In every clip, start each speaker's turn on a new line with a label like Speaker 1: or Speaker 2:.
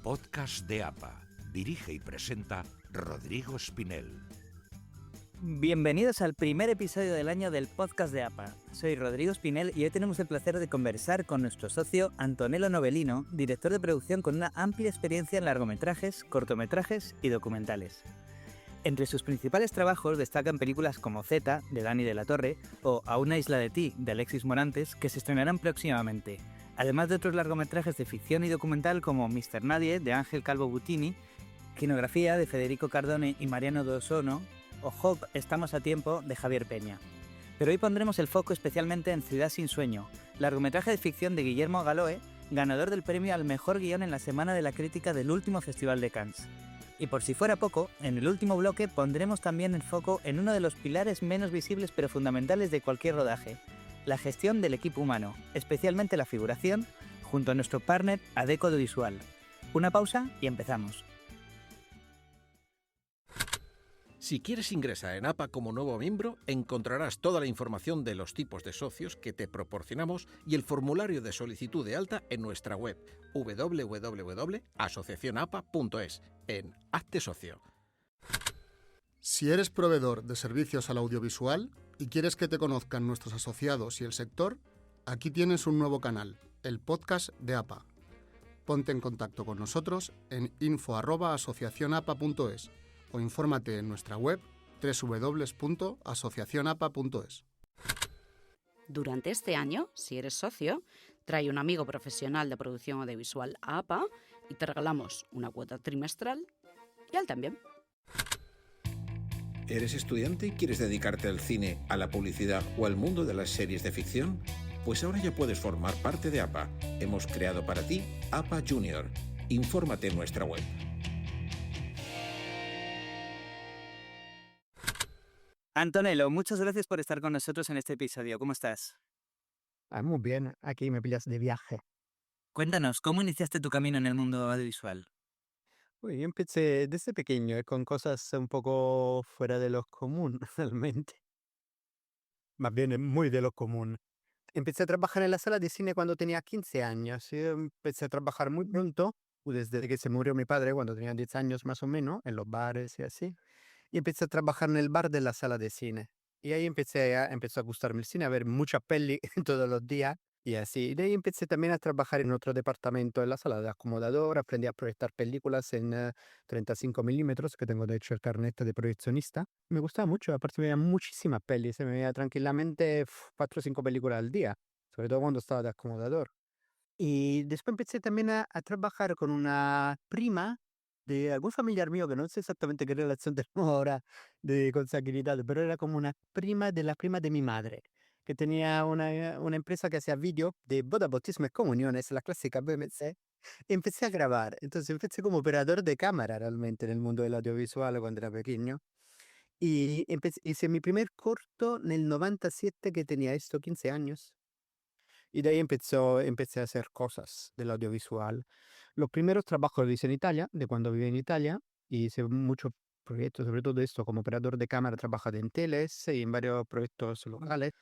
Speaker 1: podcast de APA. Dirige y presenta Rodrigo Espinel.
Speaker 2: Bienvenidos al primer episodio del año del podcast de APA. Soy Rodrigo Espinel y hoy tenemos el placer de conversar con nuestro socio Antonello Novellino, director de producción con una amplia experiencia en largometrajes, cortometrajes y documentales. Entre sus principales trabajos destacan películas como Z, de Dani de la Torre, o A una isla de ti, de Alexis Morantes, que se estrenarán próximamente, además de otros largometrajes de ficción y documental como Mr. Nadie, de Ángel Calvo Butini, Quinografía, de Federico Cardone y Mariano Dosono, o Hop, Estamos a tiempo, de Javier Peña. Pero hoy pondremos el foco especialmente en Ciudad sin sueño, largometraje de ficción de Guillermo Galoe, ganador del premio al mejor guión en la Semana de la Crítica del último Festival de Cannes. Y por si fuera poco, en el último bloque pondremos también el foco en uno de los pilares menos visibles pero fundamentales de cualquier rodaje, la gestión del equipo humano, especialmente la figuración, junto a nuestro partner Adecco Audiovisual. Una pausa y empezamos.
Speaker 3: Si quieres ingresar en APA como nuevo miembro, encontrarás toda la información de los tipos de socios que te proporcionamos y el formulario de solicitud de alta en nuestra web www.asociacionapa.es en Hazte Socio.
Speaker 4: Si eres proveedor de servicios al audiovisual y quieres que te conozcan nuestros asociados y el sector, aquí tienes un nuevo canal, el podcast de APA. Ponte en contacto con nosotros en info@asociacionapa.es o infórmate en nuestra web www.asociacionapa.es.
Speaker 5: Durante este año, si eres socio, trae un amigo profesional de producción audiovisual a APA y te regalamos una cuota trimestral y a él también.
Speaker 3: ¿Eres estudiante y quieres dedicarte al cine, a la publicidad o al mundo de las series de ficción? Pues ahora ya puedes formar parte de APA. Hemos creado para ti APA Junior. Infórmate en nuestra web.
Speaker 2: Antonello, muchas gracias por estar con nosotros en este episodio. ¿Cómo estás?
Speaker 6: Muy bien, aquí me pillas de viaje.
Speaker 2: Cuéntanos, ¿cómo iniciaste tu camino en el mundo audiovisual?
Speaker 6: Yo empecé desde pequeño con cosas un poco fuera de lo común, realmente. Más bien muy de lo común. Empecé a trabajar en la sala de cine cuando tenía 15 años. Y empecé a trabajar muy pronto, desde que se murió mi padre, cuando tenía 10 años más o menos, en los bares y así. Y empecé a trabajar en el bar de la sala de cine. Y ahí empezó a gustarme el cine, a ver mucha peli todos los días. Y así, de ahí empecé también a trabajar en otro departamento, en la sala de acomodador. Aprendí a proyectar películas en 35 milímetros, que tengo de hecho el carnet de proyeccionista. Me gustaba mucho, aparte me veía muchísimas pelis, se me veía tranquilamente 4 o 5 películas al día, sobre todo cuando estaba de acomodador. Y después empecé también a trabajar con una prima de algún familiar mío, que no sé exactamente qué relación tenemos ahora de consanguinidad, pero era como una prima de la prima de mi madre, que tenía una empresa que hacía vídeo de boda, bautismo y comuniones, la clásica BMC. Y empecé a grabar, entonces empecé como operador de cámara realmente en el mundo del audiovisual cuando era pequeño. Y hice mi primer corto en el 97, que tenía esto 15 años. Y de ahí empecé a hacer cosas del audiovisual. Los primeros trabajos los hice en Italia, de cuando viví en Italia, y hice muchos proyectos, sobre todo esto, como operador de cámara, trabajé en teles y en varios proyectos locales.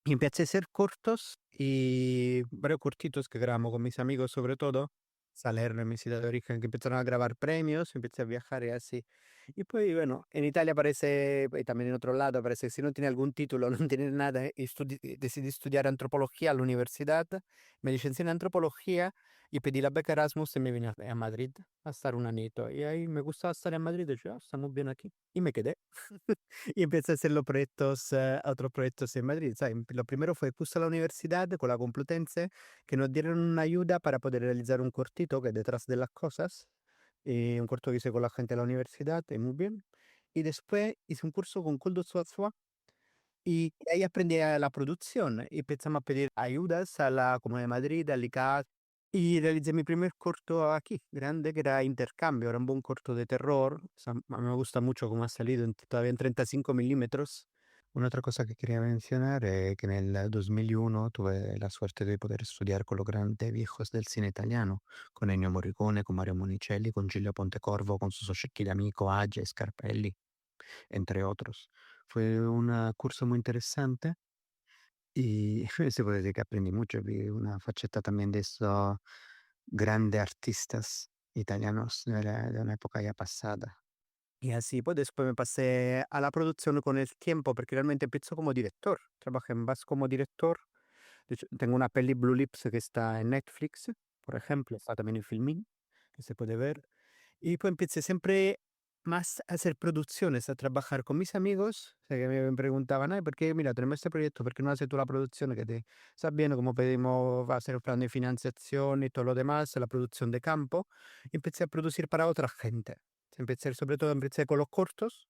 Speaker 6: Y empecé a hacer cortos y varios cortitos que grabamos con mis amigos, sobre todo, Salerno, en mi ciudad de origen, que empezaron a grabar premios, empecé a viajar y así. Y pues, bueno, en Italia parece, y también en otro lado, parece que si no tiene algún título, no tiene nada, y decidí estudiar antropología a la universidad, me licencié en antropología y pedí la beca Erasmus y me vine a Madrid a estar un añito. Y ahí me gustaba estar en Madrid, y dije, estamos bien aquí. Y me quedé. Y empecé a hacer los proyectos, otros proyectos en Madrid. ¿Sabes? Lo primero fue justo a la universidad con la Complutense, que nos dieron una ayuda para poder realizar un cortito que es Detrás de las cosas, y un corto que hice con la gente de la universidad, y muy bien. Y después hice un curso con Kuldo Suazua y ahí aprendí a la producción. Y empezamos a pedir ayudas a la Comunidad de Madrid, al ICAT, y realicé mi primer corto aquí, grande, que era Intercambio. Era un buen corto de terror. O sea, a mí me gusta mucho cómo ha salido, todavía en 35 milímetros. Una otra cosa que quería mencionar es que en el 2001 tuve la suerte de poder estudiar con los grandes viejos del cine italiano, con Ennio Morricone, con Mario Monicelli, con Giulio Pontecorvo, con su Cecchini Amico, Age, Scarpelli, entre otros. Fue un curso muy interesante y se puede decir que aprendí mucho. Vi una faceta también de estos grandes artistas italianos de una época ya pasada. Y así, pues después me pasé a la producción con el tiempo, porque realmente empezó como director. Trabajé en VAS como director. De hecho, tengo una peli Blue Lips que está en Netflix, por ejemplo, está también en Filmin, que se puede ver. Y pues empecé siempre más a hacer producciones, a trabajar con mis amigos, o sea, que me preguntaban, ay, ¿por qué, mira, tenemos este proyecto, ¿por qué no haces tú la producción? Que te estás viendo cómo pedimos, va a hacer el plan de financiación y todo lo demás, la producción de campo. Y empecé a producir para otra gente. Empecé, sobre todo, empecé con los cortos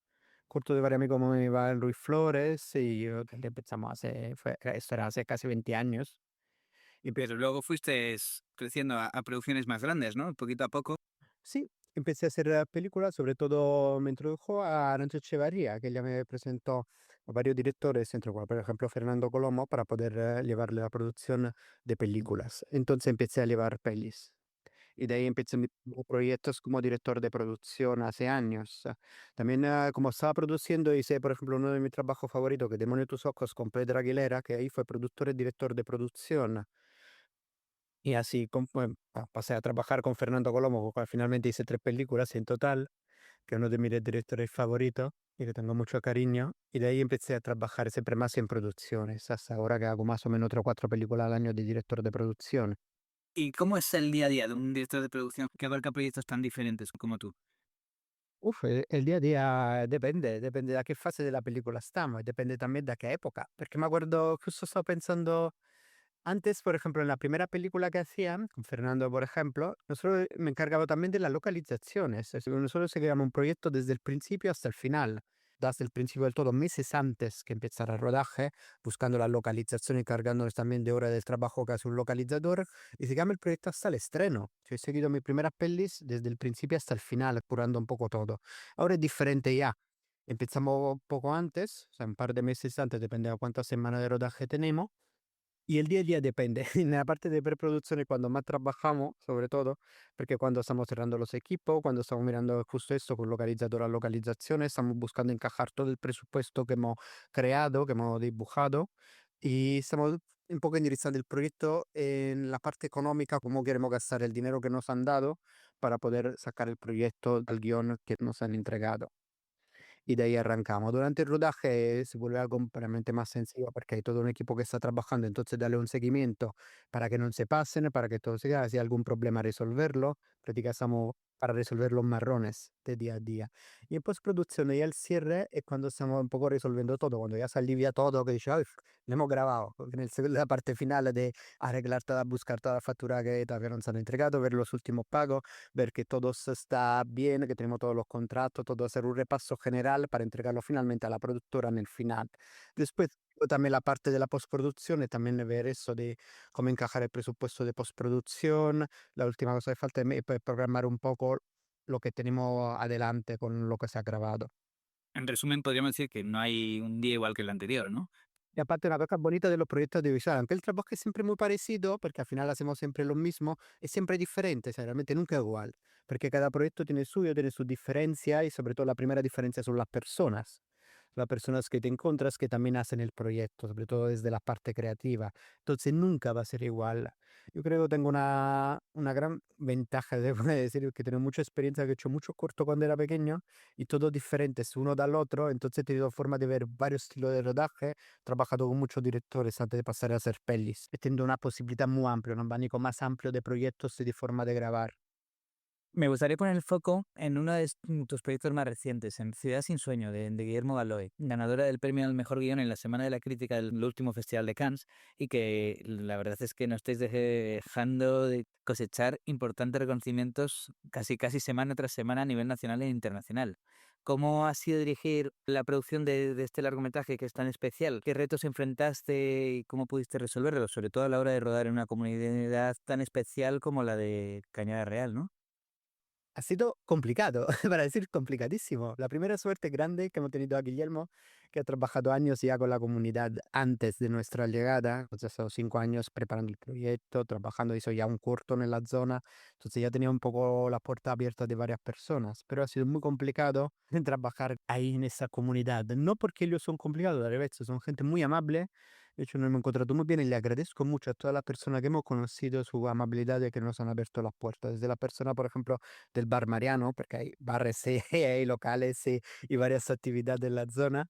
Speaker 6: de varios amigos como Iván Ruiz Flores, y empezamos hace, esto era hace casi 20 años.
Speaker 2: Pero luego fuiste creciendo a producciones más grandes, ¿no? Poquito a poco.
Speaker 6: Sí, empecé a hacer películas, sobre todo me introdujo a Arancha Echevarría, que ella me presentó a varios directores, entre cual, por ejemplo, Fernando Colomo, para poder llevarle la producción de películas. Entonces empecé a llevar pelis. Y de ahí empecé mis proyectos como director de producción hace años. También como estaba produciendo, hice, por ejemplo, uno de mis trabajos favoritos, que es Demonio de tus ojos, con Pedro Aguilera, que ahí fue productor y director de producción. Y así pasé a trabajar con Fernando Colomo, con cual finalmente hice 3 películas en total, que es uno de mis directores favoritos y le tengo mucho cariño. Y de ahí empecé a trabajar siempre más en producciones, hasta ahora que hago más o menos 3 o 4 películas al año de director de producción.
Speaker 2: ¿Y cómo es el día a día de un director de producción que abarca proyectos tan diferentes como tú?
Speaker 6: Uf, el día a día depende de a qué fase de la película estamos, y depende también de a qué época. Porque me acuerdo, justo estaba pensando, antes, por ejemplo, en la primera película que hacía, con Fernando, por ejemplo, nosotros me encargaba también de las localizaciones. Es decir, nosotros seguíamos un proyecto desde el principio hasta el final, desde el principio del todo, meses antes que empezara el rodaje, buscando la localización y cargándonos también de horas de trabajo que hace un localizador, y seguíamos el proyecto hasta el estreno. Yo he seguido mis primeras pelis desde el principio hasta el final, curando un poco todo. Ahora es diferente ya. Empezamos un poco antes, o sea, un par de meses antes, depende de cuántas semanas de rodaje tenemos. Y el día a día depende. En la parte de preproducción es cuando más trabajamos, sobre todo, porque cuando estamos cerrando los equipos, cuando estamos mirando justo esto con localizador a localización, estamos buscando encajar todo el presupuesto que hemos creado, que hemos dibujado, y estamos un poco indirizando el proyecto en la parte económica, cómo queremos gastar el dinero que nos han dado para poder sacar el proyecto al guión que nos han entregado. Y de ahí arrancamos. Durante el rodaje se vuelve algo completamente más sencillo porque hay todo un equipo que está trabajando, entonces dale un seguimiento para que no se pasen, para que todo siga, si hay algún problema resolverlo, practicamos para resolver los marrones de día a día. Y en postproducción y el cierre es cuando estamos un poco resolviendo todo, cuando ya se alivia todo, que dice, "Ay, lo hemos grabado", porque en la parte final de arreglar toda, buscar toda la factura que todavía no se han entregado, ver los últimos pagos, ver que todo está bien, que tenemos todos los contratos, todo hacer un repaso general para entregarlo finalmente a la productora en el final. Después también la parte de la postproducción y también ver eso de cómo encajar el presupuesto de postproducción. La última cosa que falta es pues, programar un poco lo que tenemos adelante con lo que se ha grabado.
Speaker 2: En resumen, podríamos decir que no hay un día igual que el anterior, ¿no?
Speaker 6: Y aparte, una cosa bonita de los proyectos audiovisuales, aunque el trabajo es siempre muy parecido, porque al final hacemos siempre lo mismo, es siempre diferente, o sea, realmente nunca es igual, porque cada proyecto tiene suyo, tiene sus diferencias y sobre todo la primera diferencia son las personas que te encuentras que también hacen el proyecto, sobre todo desde la parte creativa, entonces nunca va a ser igual. Yo creo que tengo una gran ventaja, debo decir, que tengo mucha experiencia, que he hecho mucho corto cuando era pequeño y todos diferentes uno del otro, entonces he tenido forma de ver varios estilos de rodaje, trabajado con muchos directores antes de pasar a hacer pelis, teniendo una posibilidad muy amplia, un abanico más amplio de proyectos y de forma de grabar.
Speaker 2: Me gustaría poner el foco en uno de tus proyectos más recientes, en Ciudad sin sueño, de Guillermo Galoy, ganadora del premio al mejor guión en la Semana de la Crítica del último Festival de Cannes, y que la verdad es que no estáis dejando de cosechar importantes reconocimientos casi semana tras semana a nivel nacional e internacional. ¿Cómo ha sido dirigir la producción de este largometraje que es tan especial? ¿Qué retos enfrentaste y cómo pudiste resolverlos? Sobre todo a la hora de rodar en una comunidad tan especial como la de Cañada Real, ¿no?
Speaker 6: Ha sido complicado, para decir complicadísimo. La primera suerte grande que hemos tenido a Guillermo, que ha trabajado años ya con la comunidad antes de nuestra llegada, o sea, son 5 años preparando el proyecto, trabajando, hizo ya un corto en la zona, entonces ya tenía un poco la puerta abierta de varias personas, pero ha sido muy complicado trabajar ahí en esa comunidad, no porque ellos son complicados, al revés, son gente muy amable, De hecho, nos hemos encontrado muy bien y le agradezco mucho a todas las personas que hemos conocido su amabilidad y que nos han abierto las puertas. Desde la persona, por ejemplo, del bar Mariano, porque hay bares y hay locales y varias actividades en la zona.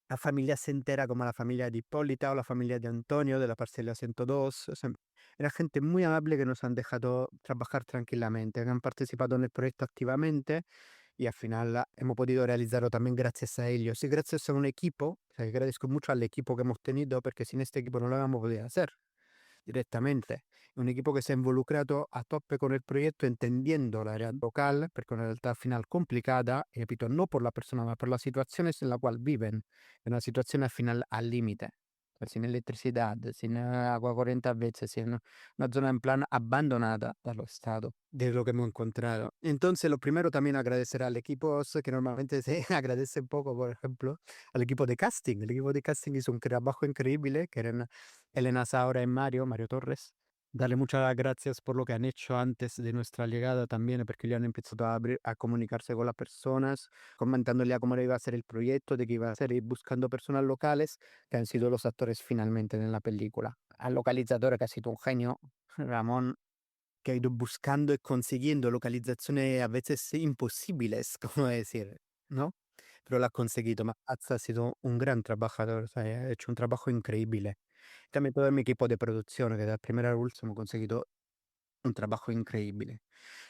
Speaker 6: A familias enteras como la familia de Hipólita o la familia de Antonio de la parcela 102. O sea, era gente muy amable que nos han dejado trabajar tranquilamente, que han participado en el proyecto activamente y al final hemos podido realizarlo también gracias a ellos y gracias a un equipo. O sea, agradezco mucho al equipo que hemos tenido porque sin este equipo no lo habíamos podido hacer direttamente. Un equipo che si è involucrato a tope con il progetto entendendo la realtà local, perché è una realtà al final complicata, repito, no por la persona, ma por las situaciones en la cual viven. È una situazione al final al límite. Sin electricidad, sin agua corriente a veces, sin una zona en plan abandonada dallo Estado, de lo que hemos encontrado. Entonces, lo primero también agradecer al equipo que normalmente se agradece poco, por ejemplo, al equipo de casting. El equipo de casting hizo un trabajo increíble, que eran Elena Saura y Mario Torres. Darle muchas gracias por lo que han hecho antes de nuestra llegada también, porque ya han empezado a comunicarse con las personas, comentándole a cómo iba a ser el proyecto, de qué iba a ser, ir buscando personas locales que han sido los actores finalmente en la película. Al localizador que ha sido un genio, Ramón, que ha ido buscando y consiguiendo localizaciones a veces imposibles, como decir, ¿no? Pero lo ha conseguido. Mazza ha sido un gran trabajador, o sea, ha hecho un trabajo increíble. También todo mi equipo de producción, que dal primero al último ha conseguido un trabajo increíble.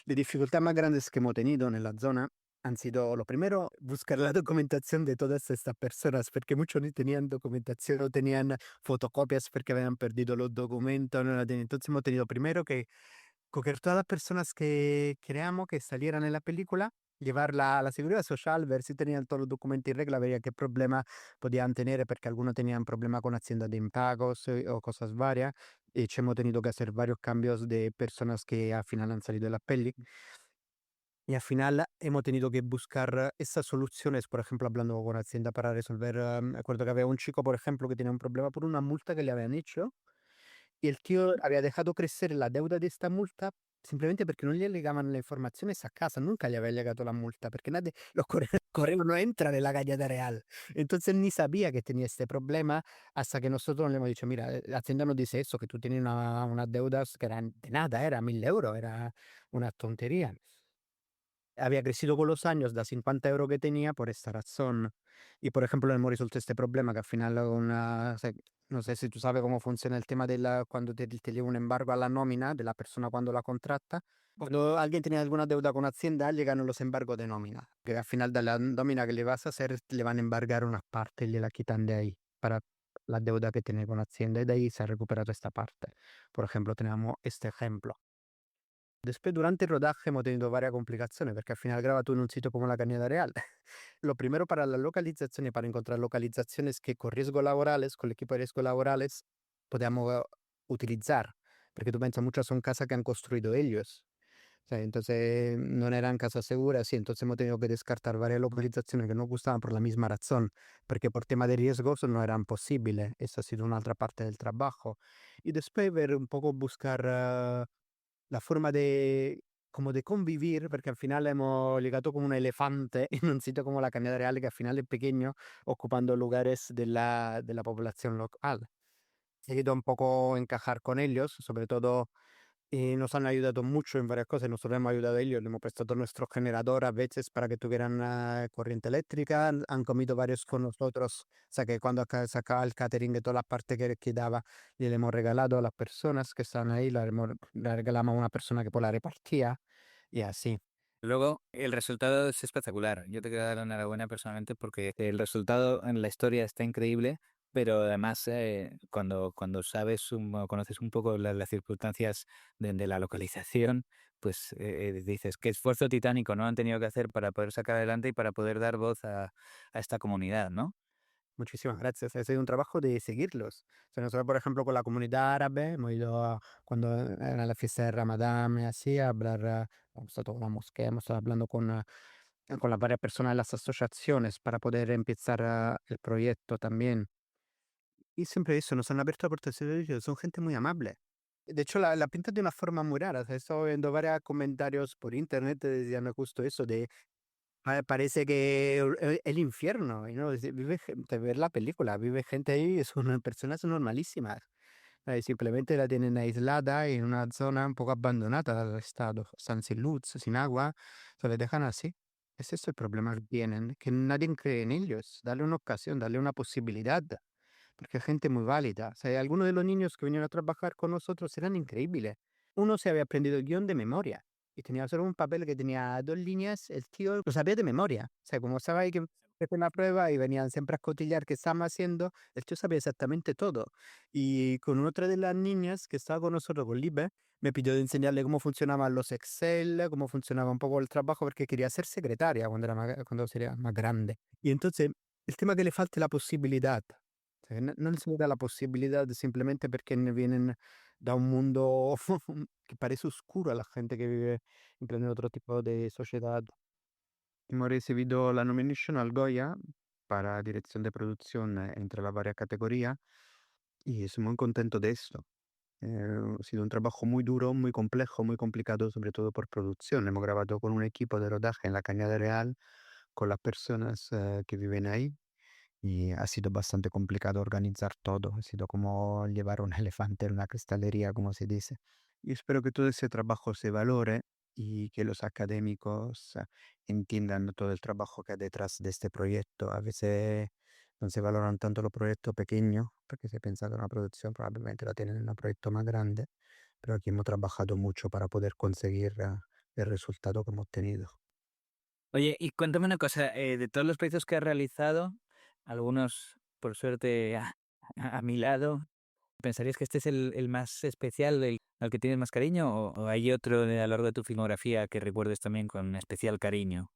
Speaker 6: Le dificultades más grandes que hemos tenido en la zona han sido, lo primero, buscar la documentación de todas estas personas, porque muchos no tenían documentación, no tenían fotocopias porque habían perdido los documentos, no la tenían. Entonces hemos tenido primero que coger todas las personas que creamos que salieran en la película, llevarla a la seguridad social, ver si tenían todos los documentos en regla, ver qué problema podían tener, porque algunos tenían problema con Hacienda de impagos o cosas varias. Y hemos tenido que hacer varios cambios de personas que al final han salido de la peli. Y al final hemos tenido que buscar esas soluciones, por ejemplo, hablando con Hacienda para resolver. Me acuerdo que había un chico, por ejemplo, que tenía un problema por una multa que le habían hecho y el tío había dejado crecer la deuda de esta multa simplemente perché non gli llegaban le informaciones a casa, nunca gli aveva llegato la multa, perché nadie, los correos no entran en la galleta real. Entonces ni sabía que tenía este problema hasta que nosotros le hemos dicho, mira, la Hacienda nos dice eso, que tú tienes unas deudas que eran de nada, era 1.000 euros, era una tontería. Había crecido con los años da 50 € que tenía por esta razón. Y por ejemplo, le hemos resuelto este problema que al final una, no sé si tú sabes cómo funciona el tema de cuando te lleva un embargo a la nómina de la persona cuando la contrata. Cuando alguien tiene alguna deuda con Hacienda, llegan los embargos de nómina, que al final de la nómina que le vas a hacer, le van a embargar una parte y le la quitan de ahí para la deuda que tiene con Hacienda y de ahí se ha recuperado esta parte. Por ejemplo, tenemos este ejemplo. Después, durante el rodaje hemos tenido varias complicaciones porque al final graba tú en un sitio como la Cañada Real. Lo primero para la localización y para encontrar localizaciones que con riesgos laborales, con el equipo de riesgos laborales, podamos utilizar. Porque tú piensas, muchas son casas que han construido ellos. O sea, entonces no eran casas seguras y entonces hemos tenido que descartar varias localizaciones que no gustaban por la misma razón, porque por tema de riesgos no eran posibles. Esa ha sido un'altra parte del trabajo. Y después ver un poco buscar la forma de como de convivir, porque al final hemos llegado como un elefante en un sitio como la Cañada Real, que al final es pequeño, ocupando lugares de la población local. He ido un poco a encajar con ellos, sobre todo nos han ayudado mucho en varias cosas. Nosotros hemos ayudado a ellos, le hemos prestado nuestro generador a veces para que tuvieran corriente eléctrica. Han comido varios con nosotros. O sea que cuando sacaba el catering de todas las partes que daba, le hemos regalado a las personas que están ahí, la regalamos a una persona que pues la repartía y así.
Speaker 2: Luego, el resultado es espectacular. Yo te quiero dar la enhorabuena personalmente porque el resultado en la historia está increíble, pero además cuando sabes o conoces un poco las circunstancias de la localización, pues dices, qué esfuerzo titánico no han tenido que hacer para poder sacar adelante y para poder dar voz a esta comunidad, ¿no?
Speaker 6: Muchísimas gracias. Ha sido un trabajo de seguirlos. O sea, nosotros, por ejemplo, con la comunidad árabe, hemos ido cuando era la fiesta de Ramadán y así, a hablar, hemos estado en la moschea, hemos estado hablando con las varias personas de las asociaciones para poder empezar el proyecto también. Y siempre eso, nos han abierto la puerta de servicio, son gente muy amable. De hecho, la pintan de una forma muy rara. O sea, he estado viendo varios comentarios por internet que decían justo eso, de Parece que el infierno, y no, vive gente, ver la película, vive gente ahí, son personas normalísimas. Simplemente la tienen aislada en una zona un poco abandonada dal Estado, están sin luz, sin agua, se le dejan así. Ese es el problema que tienen, que nadie cree en ellos. Darle una ocasión, darle una posibilidad, porque es gente muy válida. O sea, algunos de los niños que vinieron a trabajar con nosotros eran increíbles. Uno se había aprendido el guión de memoria y tenía solo un papel que tenía 2 líneas, el tío lo sabía de memoria. O sea, como estaba ahí que hacer una prueba y venían siempre a cotillar qué estábamos haciendo, el tío sabía exactamente todo. Y con otra de las niñas que estaba con nosotros, con Libe, me pidió de enseñarle cómo funcionaban los Excel, cómo funcionaba un poco el trabajo, porque quería ser secretaria cuando sería más grande. Y entonces, el tema que le falta es la posibilidad. O sea, non se le dà la possibilità simplemente perché ne vienen da un mundo que parece oscuro a la gente que vive en otro tipo de sociedad. Hemos recibido la nomination al Goya para dirección de producción entre las varias categorías y estoy muy contento de esto. Ha sido un trabajo muy duro, muy complejo, muy complicado, sobre todo por producción. Hemos grabado con un equipo de rodaje en la Cañada Real, con las personas que viven ahí. Y ha sido bastante complicado organizar todo. Ha sido como llevar un elefante en una cristalería, como se dice. Y espero que todo ese trabajo se valore y que los académicos entiendan todo el trabajo que hay detrás de este proyecto. A veces no se valoran tanto los proyectos pequeños, porque se piensa que una producción probablemente la tienen en un proyecto más grande, pero aquí hemos trabajado mucho para poder conseguir el resultado que hemos tenido.
Speaker 2: Oye, y cuéntame una cosa, de todos los proyectos que has realizado, algunos, por suerte, a mi lado, ¿pensarías que este es el más especial, al que tienes más cariño, o hay otro a lo largo de tu filmografía que recuerdes también con especial cariño?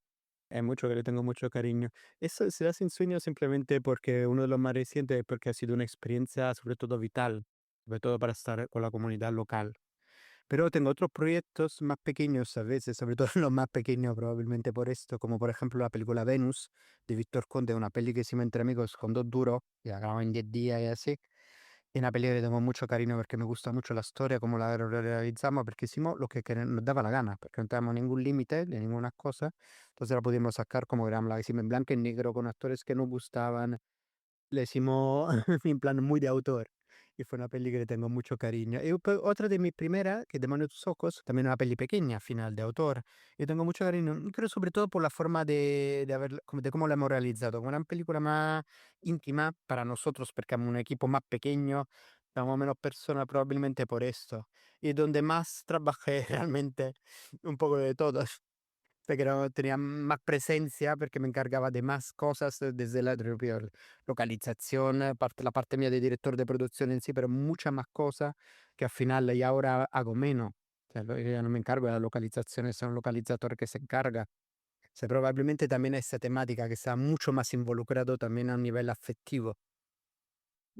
Speaker 6: Es mucho que le tengo mucho cariño. Eso será sin sueño simplemente porque uno de los más recientes, porque ha sido una experiencia sobre todo vital, sobre todo para estar con la comunidad local. Pero tengo otros proyectos más pequeños a veces, sobre todo los más pequeños probablemente por esto, como por ejemplo la película Venus de Víctor Conde, una peli que hicimos entre amigos con 2 duros, y la grabamos en 10 días y así. Es una peli que le tengo mucho cariño porque me gusta mucho la storia, cómo la realizamos, porque hicimos lo que nos daba la gana, porque no teníamos ningún límite de ninguna cosa. Entonces la pudimos sacar como queríamos, la hicimos en blanco y negro con actores que nos gustaban. Le hicimos en plan muy de autor. Y fue una peli que le tengo mucho cariño. Y otra de mis primeras, que es Demonio de tus ojos, también una peli pequeña, final de autor. Yo tengo mucho cariño, creo sobre todo por la forma de cómo la hemos realizado. Como una película más íntima para nosotros, porque somos un equipo más pequeño, somos menos personas probablemente por esto. Y donde más trabajé realmente un poco de todos. Perché tenía más presencia, perché me encargaba de más cosas desde la proprio localización, la parte mía de director de producción en sí, pero muchas más cosas que al final y ahora hago menos. O sea, yo ya no me encargo de la localización, es un localizador que se encarga. O sea, probablemente también esa temática que está mucho más involucrado también a nivel afectivo.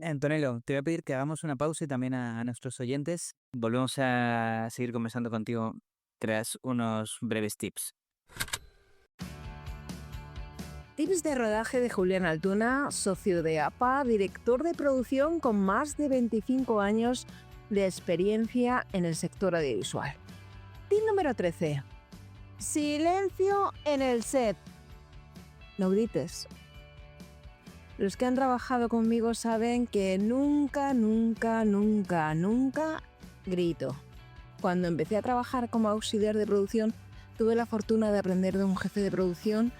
Speaker 2: Antonello, te voy a pedir que hagamos una pausa y también a nuestros oyentes. Volvemos a seguir conversando contigo tras unos breves tips.
Speaker 7: Tips de rodaje de Julián Altuna, socio de APA, director de producción con más de 25 años de experiencia en el sector audiovisual. Tip número 13. Silencio en el set. No grites. Los que han trabajado conmigo saben que nunca grito. Cuando empecé a trabajar como auxiliar de producción, tuve la fortuna de aprender de un jefe de producción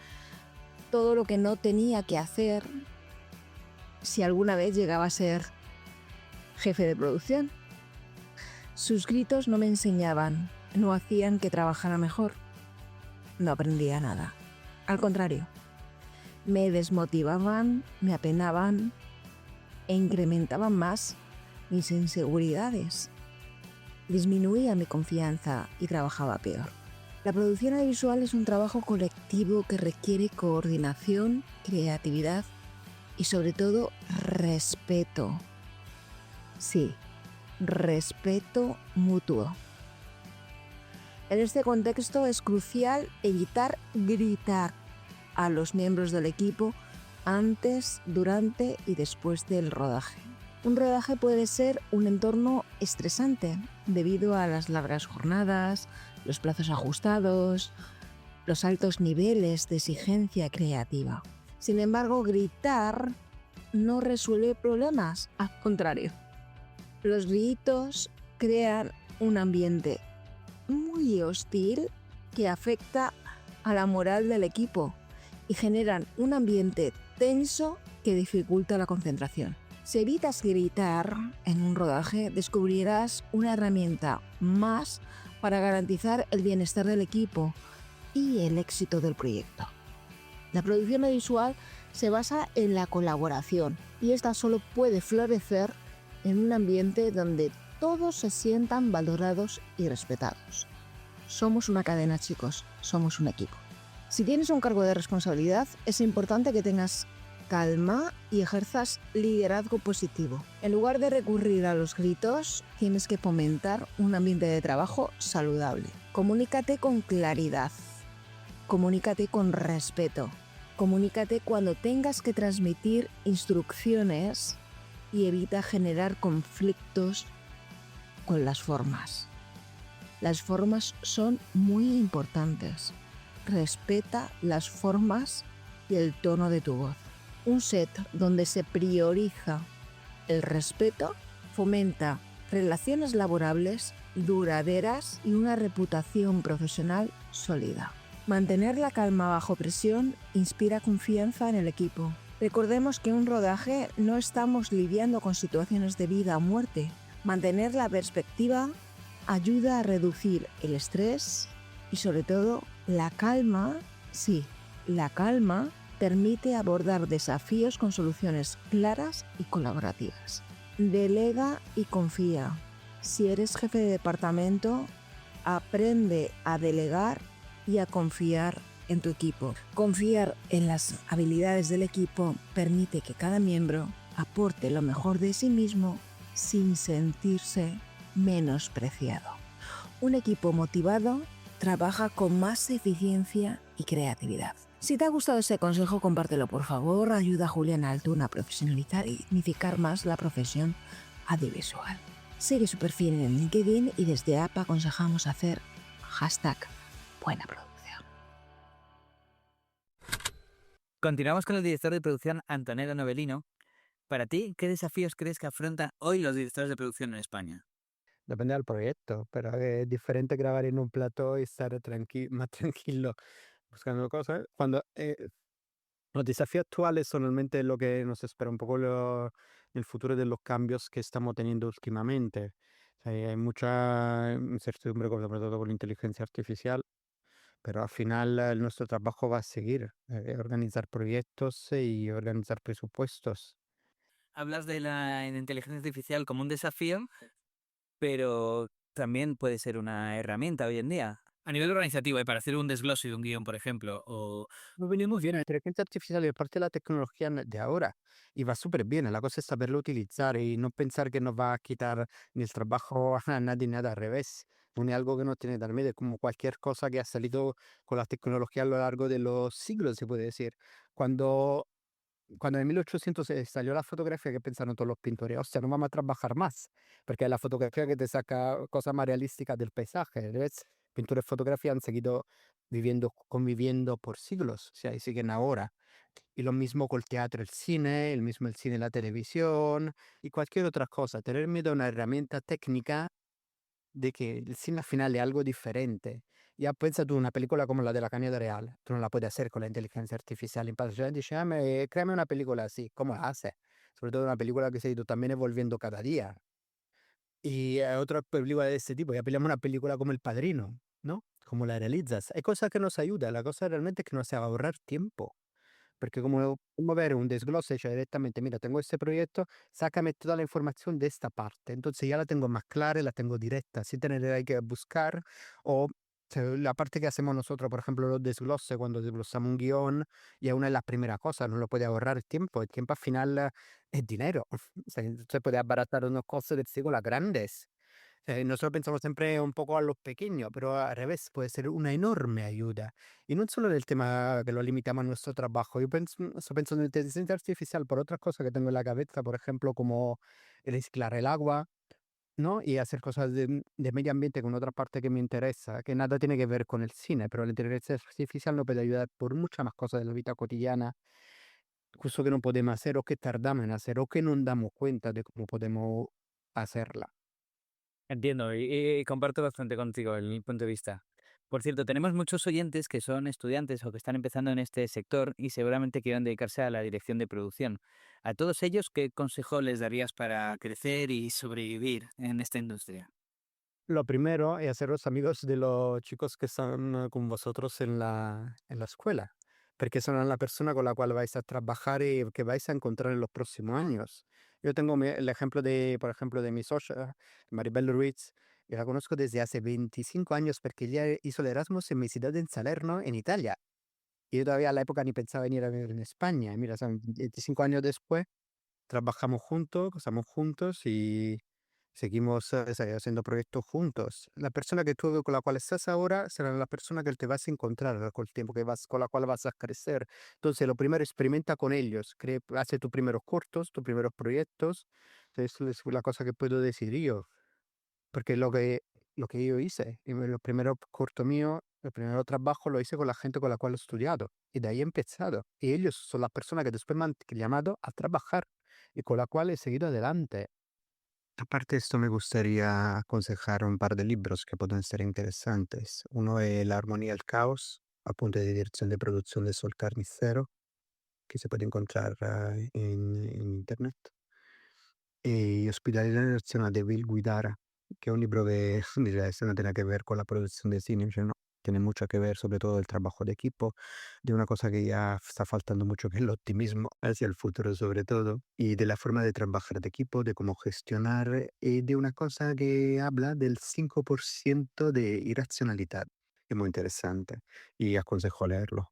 Speaker 7: todo lo que no tenía que hacer si alguna vez llegaba a ser jefe de producción. Sus gritos no me enseñaban, no hacían que trabajara mejor. No aprendía nada. Al contrario, me desmotivaban, me apenaban e incrementaban más mis inseguridades. Disminuía mi confianza y trabajaba peor. La producción audiovisual es un trabajo colectivo que requiere coordinación, creatividad y sobre todo respeto. Sí, respeto mutuo. En este contexto es crucial evitar gritar a los miembros del equipo antes, durante y después del rodaje. Un rodaje puede ser un entorno estresante debido a las largas jornadas, los plazos ajustados, los altos niveles de exigencia creativa. Sin embargo, gritar no resuelve problemas, al contrario. Los gritos crean un ambiente muy hostil que afecta a la moral del equipo y generan un ambiente tenso que dificulta la concentración. Si evitas gritar en un rodaje, descubrirás una herramienta más para garantizar el bienestar del equipo y el éxito del proyecto. La producción audiovisual se basa en la colaboración y esta solo puede florecer en un ambiente donde todos se sientan valorados y respetados. Somos una cadena, chicos, somos un equipo. Si tienes un cargo de responsabilidad, es importante que tengas calma y ejerzas liderazgo positivo. En lugar de recurrir a los gritos, tienes que fomentar un ambiente de trabajo saludable. Comunícate con claridad. Comunícate con respeto. Comunícate cuando tengas que transmitir instrucciones y evita generar conflictos con las formas. Las formas son muy importantes. Respeta las formas y el tono de tu voz. Un set donde se prioriza el respeto fomenta relaciones laborables duraderas y una reputación profesional sólida. Mantener la calma bajo presión inspira confianza en el equipo. Recordemos que en un rodaje no estamos lidiando con situaciones de vida o muerte. Mantener la perspectiva ayuda a reducir el estrés y sobre todo la calma, la calma permite abordar desafíos con soluciones claras y colaborativas. Delega y confía. Si eres jefe de departamento, aprende a delegar y a confiar en tu equipo. Confiar en las habilidades del equipo permite que cada miembro aporte lo mejor de sí mismo sin sentirse menospreciado. Un equipo motivado trabaja con más eficiencia y creatividad. Si te ha gustado este consejo, compártelo por favor. Ayuda a Julián Altun a profesionalizar y dignificar más la profesión audiovisual. Sigue su perfil en LinkedIn y desde APA aconsejamos hacer #buena producción.
Speaker 2: Continuamos con el director de producción Antonello Novelino. Para ti, ¿qué desafíos crees que afrontan hoy los directores de producción en España?
Speaker 6: Depende del proyecto, pero es diferente grabar en un plató y estar más tranquilo buscando cosas. Los desafíos actuales son realmente lo que nos espera un poco el futuro de los cambios que estamos teniendo últimamente. O sea, hay mucha incertidumbre, sobre todo con la inteligencia artificial, pero al final nuestro trabajo va a seguir, organizar proyectos y organizar presupuestos.
Speaker 2: Hablas de la inteligencia artificial como un desafío, pero también puede ser una herramienta hoy en día. A nivel organizativo, para hacer un desglose de un guión, por ejemplo, o...
Speaker 6: No venimos bien, la inteligencia artificial es parte de la tecnología de ahora y va súper bien. La cosa es saberlo utilizar y no pensar que nos va a quitar ni el trabajo a nadie, nada al revés. No es algo que nos tiene que dar miedo, como cualquier cosa que ha salido con la tecnología a lo largo de los siglos, se puede decir. Cuando en 1800 se salió la fotografía, que pensaron todos los pintores, hostia, no vamos a trabajar más, porque es la fotografía que te saca cosas más realísticas del paisaje. ¿Ves? Pintores y fotografía han seguido conviviendo por siglos, o sea, y siguen ahora. Y lo mismo con el teatro, el cine, la televisión y cualquier otra cosa. Tener miedo a una herramienta técnica de que el cine al final es algo diferente. Ya pensa tú, una película como la de La Cañada Real, tú no la puedes hacer con la inteligencia artificial. Entonces, ya dice, créame una película así, ¿cómo la hace? Sobre todo una película que se ha ido también evolviendo cada día. Y otra película de este tipo, ya pillamos una película como El Padrino, ¿no? ¿Cómo la realizas? Hay cosas que nos ayudan, la cosa realmente es que nos haga ahorrar tiempo. Porque como ver un desglose, cioè direttamente, mira, tengo este proyecto, sácame toda la información de esta parte. Entonces ya la tengo más clara y la tengo directa, sin tener hay que buscar. O la parte que hacemos nosotros, por ejemplo, los desgloses, cuando desglosamos un guión, y es una de las primeras cosas, no lo puede ahorrar tiempo. El tiempo al final es dinero. O sea, se puede abaratar unos costos del siglo grandes. Nosotros pensamos siempre un poco a los pequeños, pero al revés puede ser una enorme ayuda. Y no solo del tema que lo limitamos a nuestro trabajo. Yo estoy pensando en inteligencia artificial por otras cosas que tengo en la cabeza, por ejemplo, como reciclar el agua, ¿no? Y hacer cosas de medio ambiente con otra parte que me interesa, que nada tiene que ver con el cine, pero la inteligencia artificial nos puede ayudar por muchas más cosas de la vida cotidiana, cosas que no podemos hacer o que tardamos en hacer o que no damos cuenta de cómo podemos hacerla.
Speaker 2: Entiendo y comparto bastante contigo el punto de vista. Por cierto, tenemos muchos oyentes que son estudiantes o que están empezando en este sector y seguramente quieran dedicarse a la dirección de producción. A todos ellos, ¿qué consejo les darías para crecer y sobrevivir en esta industria?
Speaker 6: Lo primero es haceros amigos de los chicos que están con vosotros en la escuela, porque son la persona con la cual vais a trabajar y que vais a encontrar en los próximos años. Yo tengo el ejemplo de, por ejemplo, de mi socia, Maribel Ruiz, y la conozco desde hace 25 años porque ella hizo el Erasmus en mi ciudad en Salerno, en Italia. Y yo todavía a la época ni pensaba venir a vivir en España. Y mira, son 25 años después, trabajamos juntos, estamos juntos y seguimos haciendo proyectos juntos. La persona que tú con la cual estás ahora será la persona que te vas a encontrar con el tiempo, con la cual vas a crecer. Entonces, lo primero, experimenta con ellos, hace tus primeros cortos, tus primeros proyectos. Entonces, es la cosa que puedo decir yo, porque lo que yo hice, y los primeros cortos míos, el primer trabajo lo hice con la gente con la cual he estudiado, y de ahí he empezado. Y ellos son las personas que después me han llamado a trabajar y con la cual he seguido adelante. Aparte de esto, me gustaría aconsejar un par de libros que pueden ser interesantes. Uno es La armonía del caos, apunte de dirección de producción de Sol Carnicero, que se puede encontrar en internet. Y Hospitalidad Relacional de Bill Guidara, que es un libro que dirá, esto no tiene que ver con la producción de cine, no, tiene mucho que ver sobre todo el trabajo de equipo, de una cosa que ya está faltando mucho, que es el optimismo hacia el futuro sobre todo, y de la forma de trabajar de equipo, de cómo gestionar, y de una cosa que habla del 5% de irracionalidad. Es muy interesante y aconsejo leerlo.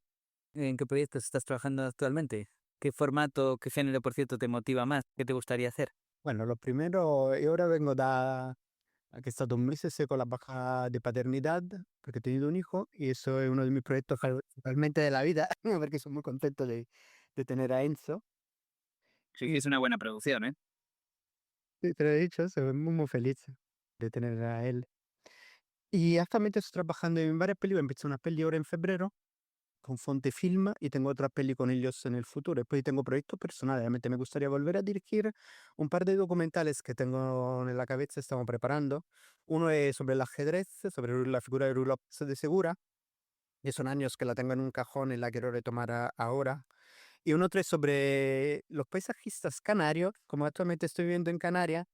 Speaker 2: ¿En qué proyectos estás trabajando actualmente? ¿Qué formato, qué género, por cierto, te motiva más? ¿Qué te gustaría hacer?
Speaker 6: Bueno, lo primero, yo ahora vengo que he estado un mes con la baja de paternidad, porque he tenido un hijo, y eso es uno de mis proyectos realmente de la vida, porque soy muy contento de tener a Enzo.
Speaker 2: Sí, es una buena producción, ¿eh?
Speaker 6: Sí, te lo he dicho, soy muy, muy feliz de tener a él. Y actualmente estoy trabajando en varias películas. Empecé una peli ahora en febrero con Fonte Film y tengo otra peli con ellos en el futuro. Después tengo proyectos personales. Realmente me gustaría volver a dirigir un par de documentales que tengo en la cabeza, estamos preparando. Uno es sobre el ajedrez, sobre la figura de Ruy López de Segura. Y son años que la tengo en un cajón y la quiero retomar ahora. Y un otro es sobre los paisajistas canarios, como actualmente estoy viviendo en Canarias.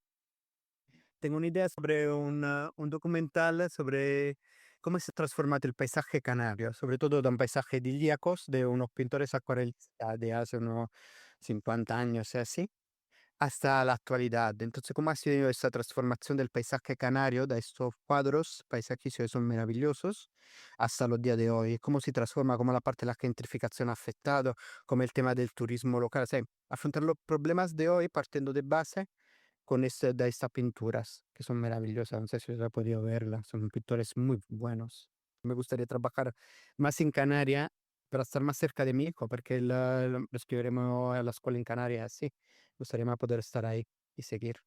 Speaker 6: Tengo una idea sobre un documental sobre cómo se ha transformado el paisaje canario, sobre todo de un paisaje idílicos de unos pintores acuarelistas de hace unos 50 años y así, hasta la actualidad. Entonces, ¿cómo ha sido esa transformación del paisaje canario, de estos cuadros paisajísticos que son maravillosos, hasta los días de hoy? ¿Cómo se transforma, cómo la parte de la gentrificación ha afectado, cómo el tema del turismo local? O sea, afrontar los problemas de hoy partiendo de base con de estas pinturas que son maravillosas. No sé si has podido verlas, son pintores muy buenos. Me gustaría trabajar más en Canarias para estar más cerca de mi hijo, porque los que iremos a la escuela en Canarias, sí, me gustaría más poder estar ahí y seguir.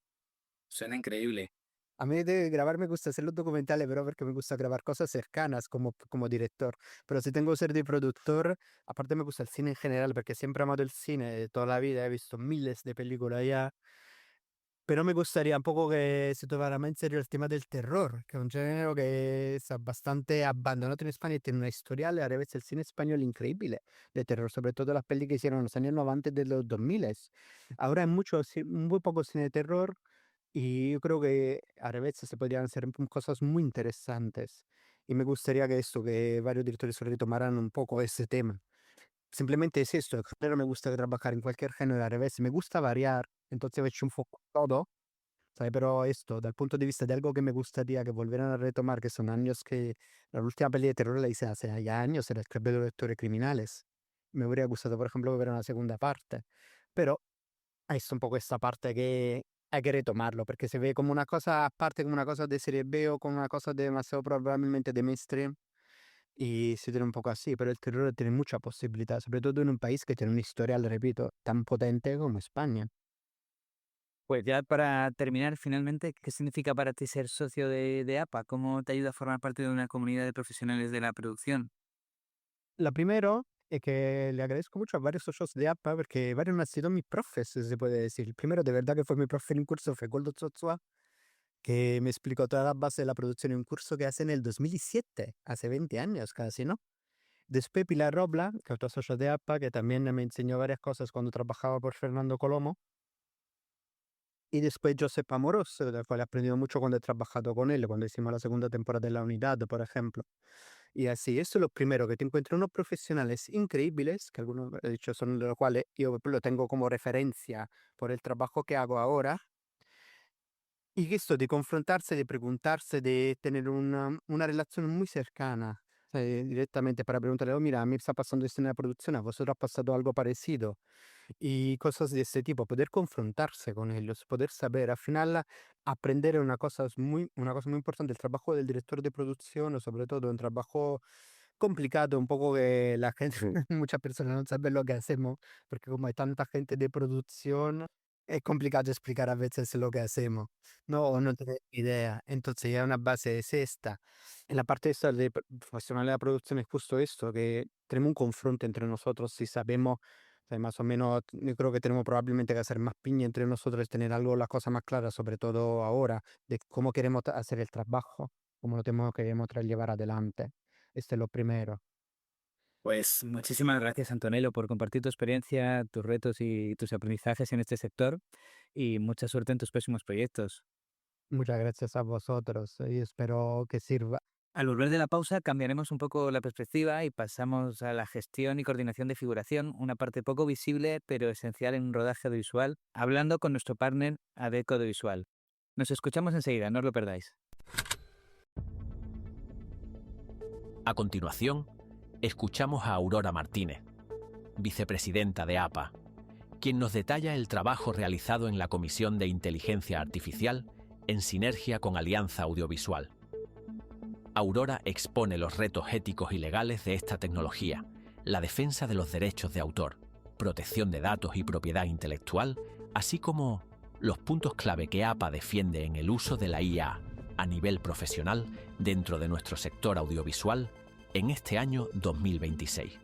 Speaker 2: Suena increíble.
Speaker 6: A mí de grabar me gusta hacer los documentales, pero porque me gusta grabar cosas cercanas como director. Pero si tengo que ser de productor, aparte me gusta el cine en general, porque siempre he amado el cine de toda la vida, he visto miles de películas ya. Pero me gustaría un poco que se tomara más en serio el tema del terror, que es un género que es bastante abandonado en España y tiene una historia, a veces el cine español increíble de terror, sobre todo las pelis que hicieron en los años 90 de los 2000. Ahora hay muy poco cine de terror y yo creo que a veces se podrían hacer cosas muy interesantes. Y me gustaría que varios directores retomaran un poco ese tema. Simplemente es esto, el género me gusta trabajar en cualquier género, a veces me gusta variar, entonces he hecho un poco todo. ¿Sabes? Pero esto, dal punto de vista de algo que me gustaría que volvieran a retomar, que son años que la última peli de terror la hice hace ya años, era El Club de los Lectores Criminales. Me hubiera gustado, por ejemplo, ver una segunda parte. Pero es un poco esta parte que hay que retomarlo, porque se ve como una cosa aparte, como una cosa de serie B o como una cosa demasiado probablemente de mainstream. Y se tiene un poco así, pero el terror tiene mucha posibilidad, sobre todo en un país que tiene una historia, le repito, tan potente como España.
Speaker 2: Pues ya para terminar, finalmente, ¿qué significa para ti ser socio de APA? ¿Cómo te ayuda a formar parte de una comunidad de profesionales de la producción?
Speaker 6: Lo primero es que le agradezco mucho a varios socios de APA porque varios han sido mis profes, si se puede decir. El primero, de verdad, que fue mi profe en un curso, fue Goldo Tzotzua, que me explicó todas las bases de la producción en un curso que hace en el 2017, hace 20 años casi, ¿no? Después Pilar Robla, que es otro socio de APA, que también me enseñó varias cosas cuando trabajaba por Fernando Colomo. Y después Josep Amorós, del cual he aprendido mucho cuando he trabajado con él, cuando hicimos la segunda temporada de La Unidad, por ejemplo. Y así, eso es lo primero, que te encuentro unos profesionales increíbles, que algunos, he dicho, son de los cuales yo lo tengo como referencia por el trabajo que hago ahora. Y esto de confrontarse, de preguntarse, de tener una relación muy cercana, o sea, directamente para preguntarle, oh, mira, a mí está pasando esto en la producción, a vosotros ha pasado algo parecido. Y cosas de este tipo, poder confrontarse con ellos, poder saber, al final aprender una cosa muy importante, el trabajo del director de producción, o sobre todo un trabajo complicado, un poco que la gente, muchas personas no saben lo que hacemos, porque como hay tanta gente de producción, es complicado explicar a veces lo que hacemos, ¿no? O no tener idea. Entonces ya una base es esta. En la parte esta de profesional de la producción es justo esto, que tenemos un confronto entre nosotros si sabemos, o sea, más o menos, yo creo que tenemos probablemente que hacer más piña entre nosotros, tener algo, las cosas más claras, sobre todo ahora, de cómo queremos hacer el trabajo, cómo lo queremos llevar adelante. Este es lo primero.
Speaker 2: Pues muchísimas gracias, Antonello, por compartir tu experiencia, tus retos y tus aprendizajes en este sector y mucha suerte en tus próximos proyectos.
Speaker 6: Muchas gracias a vosotros y espero que sirva.
Speaker 2: Al volver de la pausa cambiaremos un poco la perspectiva y pasamos a la gestión y coordinación de figuración, una parte poco visible pero esencial en un rodaje audiovisual, hablando con nuestro partner Adecco Audiovisual. Nos escuchamos enseguida, no os lo perdáis.
Speaker 8: A continuación, escuchamos a Aurora Martínez, vicepresidenta de APA, quien nos detalla el trabajo realizado en la Comisión de Inteligencia Artificial en sinergia con Alianza Audiovisual. Aurora expone los retos éticos y legales de esta tecnología, la defensa de los derechos de autor, protección de datos y propiedad intelectual, así como los puntos clave que APA defiende en el uso de la IA a nivel profesional dentro de nuestro sector audiovisual en este año 2026.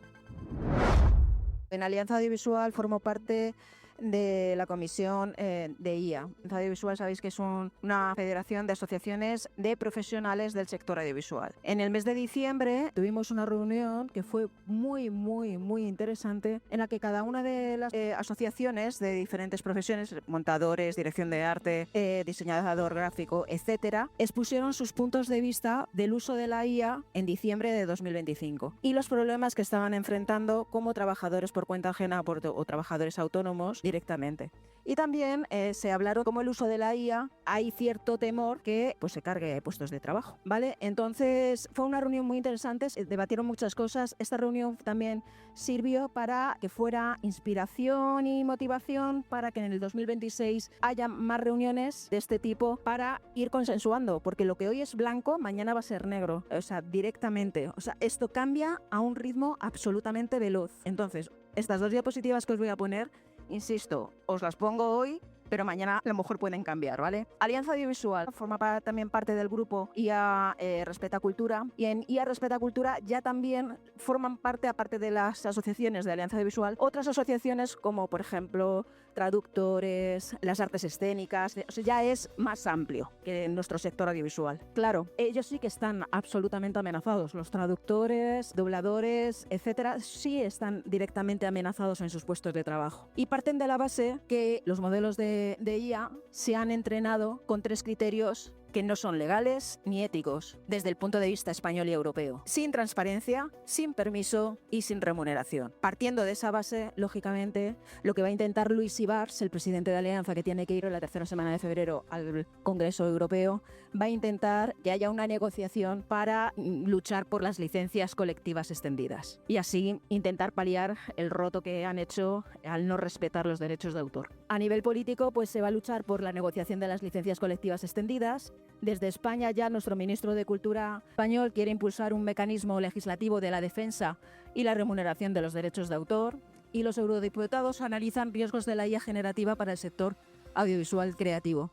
Speaker 9: En Alianza Audiovisual formo parte de la comisión de IA. Alianza Audiovisual sabéis que es una federación de asociaciones de profesionales del sector audiovisual. En el mes de diciembre tuvimos una reunión que fue muy interesante, en la que cada una de las asociaciones de diferentes profesiones, montadores, dirección de arte, diseñador gráfico, etcétera, expusieron sus puntos de vista del uso de la IA en diciembre de 2025 y los problemas que estaban enfrentando como trabajadores por cuenta ajena o trabajadores autónomos directamente. Y también se hablaron cómo el uso de la IA hay cierto temor que pues se cargue puestos de trabajo, ¿vale? Entonces fue una reunión muy interesante, se debatieron muchas cosas. Esta reunión también sirvió para que fuera inspiración y motivación para que en el 2026 haya más reuniones de este tipo para ir consensuando, porque lo que hoy es blanco, mañana va a ser negro, o sea, directamente. O sea, esto cambia a un ritmo absolutamente veloz. Entonces, estas dos diapositivas que os voy a poner, insisto, os las pongo hoy, pero mañana a lo mejor pueden cambiar, ¿vale? Alianza Audiovisual forma también parte del grupo IA Respeta Cultura, y en IA Respeta Cultura ya también forman parte, aparte de las asociaciones de Alianza Audiovisual, otras asociaciones como, por ejemplo, traductores, las artes escénicas, o sea, ya es más amplio que en nuestro sector audiovisual. Claro, ellos sí que están absolutamente amenazados, los traductores, dobladores, etcétera, sí están directamente amenazados en sus puestos de trabajo. Y parten de la base que los modelos de IA se han entrenado con 3 criterios que no son legales ni éticos desde el punto de vista español y europeo. Sin transparencia, sin permiso y sin remuneración. Partiendo de esa base, lógicamente, lo que va a intentar Luis Ibars, el presidente de Alianza, que tiene que ir en la tercera semana de febrero al Congreso Europeo, va a intentar que haya una negociación para luchar por las licencias colectivas extendidas y así intentar paliar el roto que han hecho al no respetar los derechos de autor. A nivel político, pues se va a luchar por la negociación de las licencias colectivas extendidas. Desde España ya nuestro ministro de Cultura español quiere impulsar un mecanismo legislativo de la defensa y la remuneración de los derechos de autor, y los eurodiputados analizan riesgos de la IA generativa para el sector audiovisual creativo.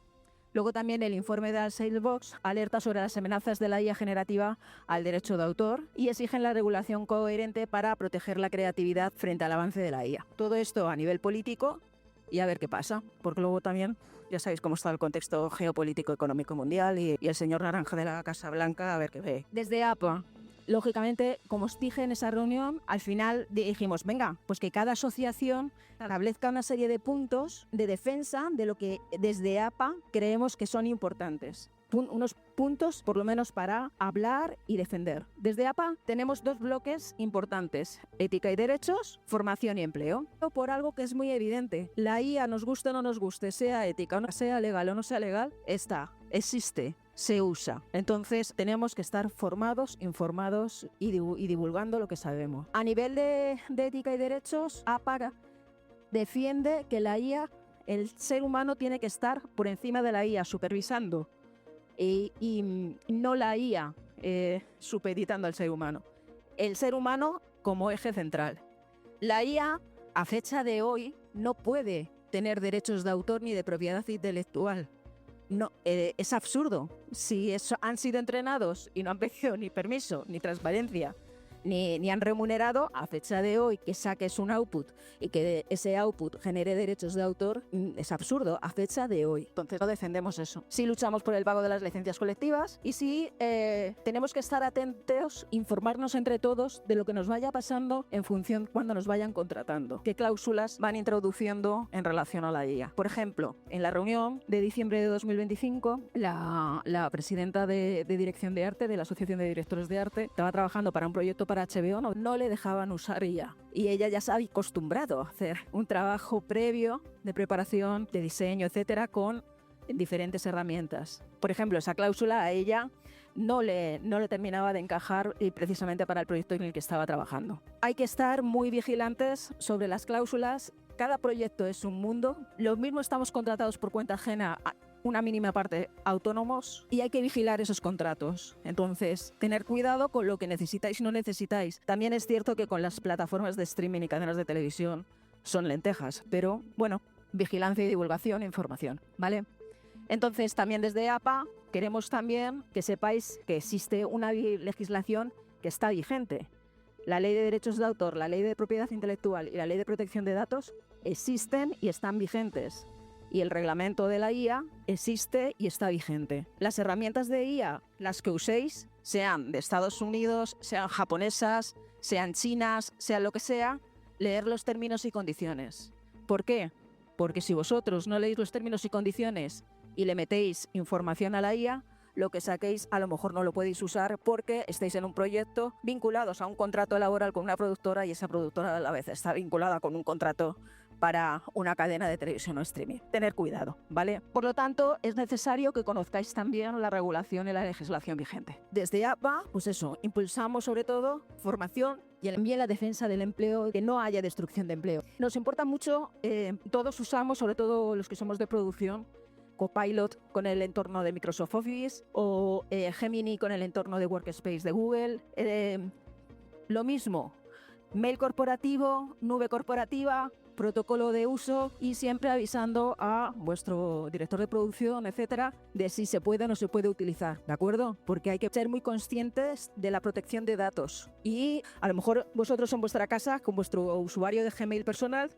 Speaker 9: Luego también el informe de Salesforce alerta sobre las amenazas de la IA generativa al derecho de autor y exigen la regulación coherente para proteger la creatividad frente al avance de la IA. Todo esto a nivel político y a ver qué pasa, porque luego también ya sabéis cómo está el contexto geopolítico económico mundial y el señor Naranja de la Casa Blanca a ver qué ve. Desde APA, lógicamente, como os dije en esa reunión, al final dijimos, venga, pues que cada asociación establezca una serie de puntos de defensa de lo que desde APA creemos que son importantes. Unos puntos, por lo menos, para hablar y defender. Desde APA tenemos 2 bloques importantes: ética y derechos, formación y empleo. Por algo que es muy evidente, la IA, nos guste o no nos guste, sea ética, sea legal o no sea legal, existe, se usa. Entonces tenemos que estar formados, informados y divulgando lo que sabemos. A nivel de ética y derechos, APA defiende que la IA, el ser humano tiene que estar por encima de la IA, supervisando y no la IA supeditando al ser humano. El ser humano como eje central. La IA, a fecha de hoy, no puede tener derechos de autor ni de propiedad intelectual. No, es absurdo. Si han sido entrenados y no han pedido ni permiso, ni transparencia, ni han remunerado, a fecha de hoy que saques un output y que ese output genere derechos de autor, es absurdo a fecha de hoy. Entonces no defendemos eso. Sí luchamos por el pago de las licencias colectivas y sí tenemos que estar atentos, informarnos entre todos de lo que nos vaya pasando en función cuando nos vayan contratando. ¿Qué cláusulas van introduciendo en relación a la IA? Por ejemplo, en la reunión de diciembre de 2025, la presidenta de Dirección de Arte, de la Asociación de Directores de Arte, estaba trabajando para un proyecto para HBO, no le dejaban usar IA. Y ella ya se había acostumbrado a hacer un trabajo previo de preparación, de diseño, etcétera, con diferentes herramientas. Por ejemplo, esa cláusula a ella no le terminaba de encajar y precisamente para el proyecto en el que estaba trabajando. Hay que estar muy vigilantes sobre las cláusulas. Cada proyecto es un mundo. Lo mismo estamos contratados por cuenta ajena, una mínima parte autónomos, y hay que vigilar esos contratos. Entonces, tener cuidado con lo que necesitáis y no necesitáis. También es cierto que con las plataformas de streaming y cadenas de televisión son lentejas, pero bueno, vigilancia y divulgación e información, ¿vale? Entonces, también desde APA queremos también que sepáis que existe una legislación que está vigente. La Ley de Derechos de Autor, la Ley de Propiedad Intelectual y la Ley de Protección de Datos existen y están vigentes. Y el reglamento de la IA existe y está vigente. Las herramientas de IA, las que uséis, sean de Estados Unidos, sean japonesas, sean chinas, sea lo que sea, leer los términos y condiciones. ¿Por qué? Porque si vosotros no leéis los términos y condiciones y le metéis información a la IA, lo que saquéis a lo mejor no lo podéis usar porque estáis en un proyecto vinculados a un contrato laboral con una productora y esa productora a la vez está vinculada con un contrato para una cadena de televisión o streaming. Tener cuidado, ¿vale? Por lo tanto, es necesario que conozcáis también la regulación y la legislación vigente. Desde APA, pues eso, impulsamos sobre todo formación y también la defensa del empleo, que no haya destrucción de empleo. Nos importa mucho, todos usamos, sobre todo los que somos de producción, Copilot con el entorno de Microsoft Office o Gemini con el entorno de Workspace de Google. Lo mismo, mail corporativo, nube corporativa, protocolo de uso y siempre avisando a vuestro director de producción, etcétera, de si se puede o no se puede utilizar, ¿de acuerdo? Porque hay que ser muy conscientes de la protección de datos. Y a lo mejor vosotros en vuestra casa, con vuestro usuario de Gmail personal,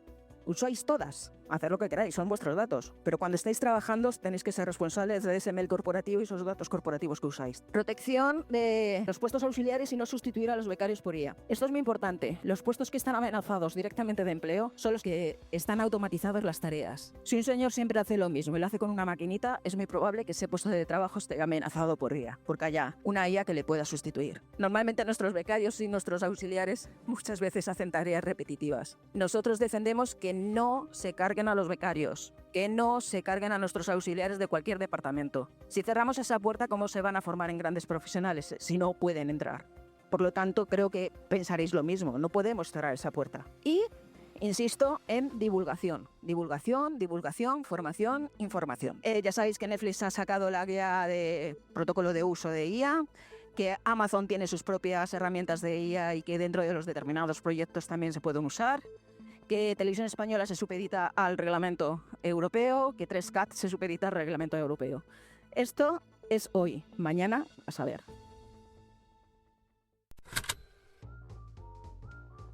Speaker 9: usáis todas, hacer lo que queráis, son vuestros datos. Pero cuando estáis trabajando tenéis que ser responsables de ese mail corporativo y esos datos corporativos que usáis. Protección de los puestos auxiliares y no sustituir a los becarios por IA. Esto es muy importante. Los puestos que están amenazados directamente de empleo son los que están automatizadas las tareas. Si un señor siempre hace lo mismo y lo hace con una maquinita, es muy probable que ese puesto de trabajo esté amenazado por IA, porque haya una IA que le pueda sustituir. Normalmente nuestros becarios y nuestros auxiliares muchas veces hacen tareas repetitivas. Nosotros defendemos que no se carguen a los becarios, que no se carguen a nuestros auxiliares de cualquier departamento. Si cerramos esa puerta, ¿cómo se van a formar en grandes profesionales si no pueden entrar? Por lo tanto, creo que pensaréis lo mismo, no podemos cerrar esa puerta. Y insisto en divulgación, formación, información. Ya sabéis que Netflix ha sacado la guía de protocolo de uso de IA, que Amazon tiene sus propias herramientas de IA y que dentro de los determinados proyectos también se pueden usar, que Televisión Española se supedita al reglamento europeo, que 3CAT se supedita al reglamento europeo. Esto es hoy, mañana a saber.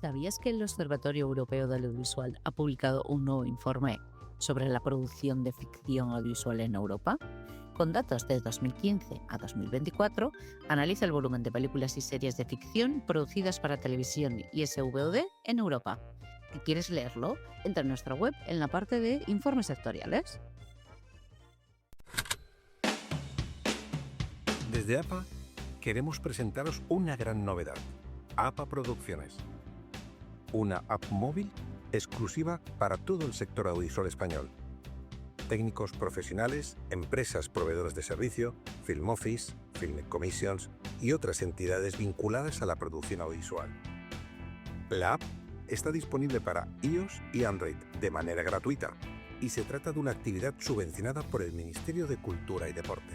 Speaker 5: ¿Sabías que el Observatorio Europeo del Audiovisual ha publicado un nuevo informe sobre la producción de ficción audiovisual en Europa? Con datos de 2015 a 2024, analiza el volumen de películas y series de ficción producidas para televisión y SVOD en Europa. Si quieres leerlo, entra en nuestra web en la parte de informes sectoriales.
Speaker 10: Desde APA queremos presentaros una gran novedad, APA Producciones. Una app móvil exclusiva para todo el sector audiovisual español. Técnicos profesionales, empresas proveedoras de servicio, Film Office, Film Commissions y otras entidades vinculadas a la producción audiovisual. La app está disponible para iOS y Android de manera gratuita y se trata de una actividad subvencionada por el Ministerio de Cultura y Deporte.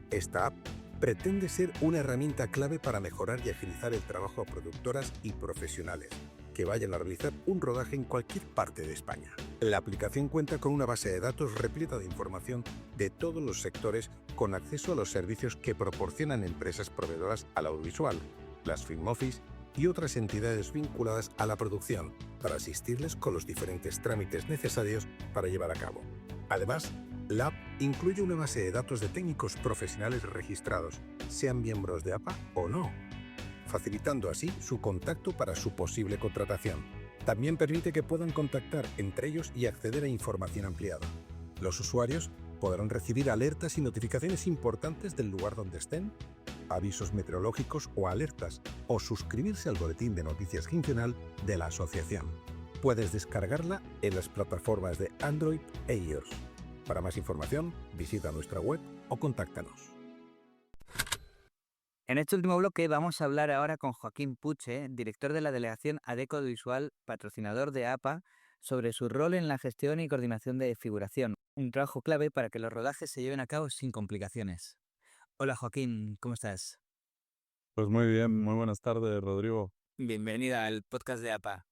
Speaker 10: Esta app pretende ser una herramienta clave para mejorar y agilizar el trabajo a productoras y profesionales que vayan a realizar un rodaje en cualquier parte de España. La aplicación cuenta con una base de datos repleta de información de todos los sectores con acceso a los servicios que proporcionan empresas proveedoras al audiovisual, las Film Office y otras entidades vinculadas a la producción, para asistirles con los diferentes trámites necesarios para llevar a cabo. Además, la app incluye una base de datos de técnicos profesionales registrados, sean miembros de APA o no, facilitando así su contacto para su posible contratación. También permite que puedan contactar entre ellos y acceder a información ampliada. Los usuarios podrán recibir alertas y notificaciones importantes del lugar donde estén, avisos meteorológicos o alertas, o suscribirse al boletín de noticias quincenal de la asociación. Puedes descargarla en las plataformas de Android e iOS. Para más información, visita nuestra web o contáctanos.
Speaker 2: En este último bloque vamos a hablar ahora con Joaquín Puche, director de la Delegación Adecco Audiovisual, patrocinador de APA, sobre su rol en la gestión y coordinación de figuración, un trabajo clave para que los rodajes se lleven a cabo sin complicaciones. Hola Joaquín, ¿cómo estás?
Speaker 11: Pues muy bien, muy buenas tardes, Rodrigo.
Speaker 2: Bienvenida al podcast de APA.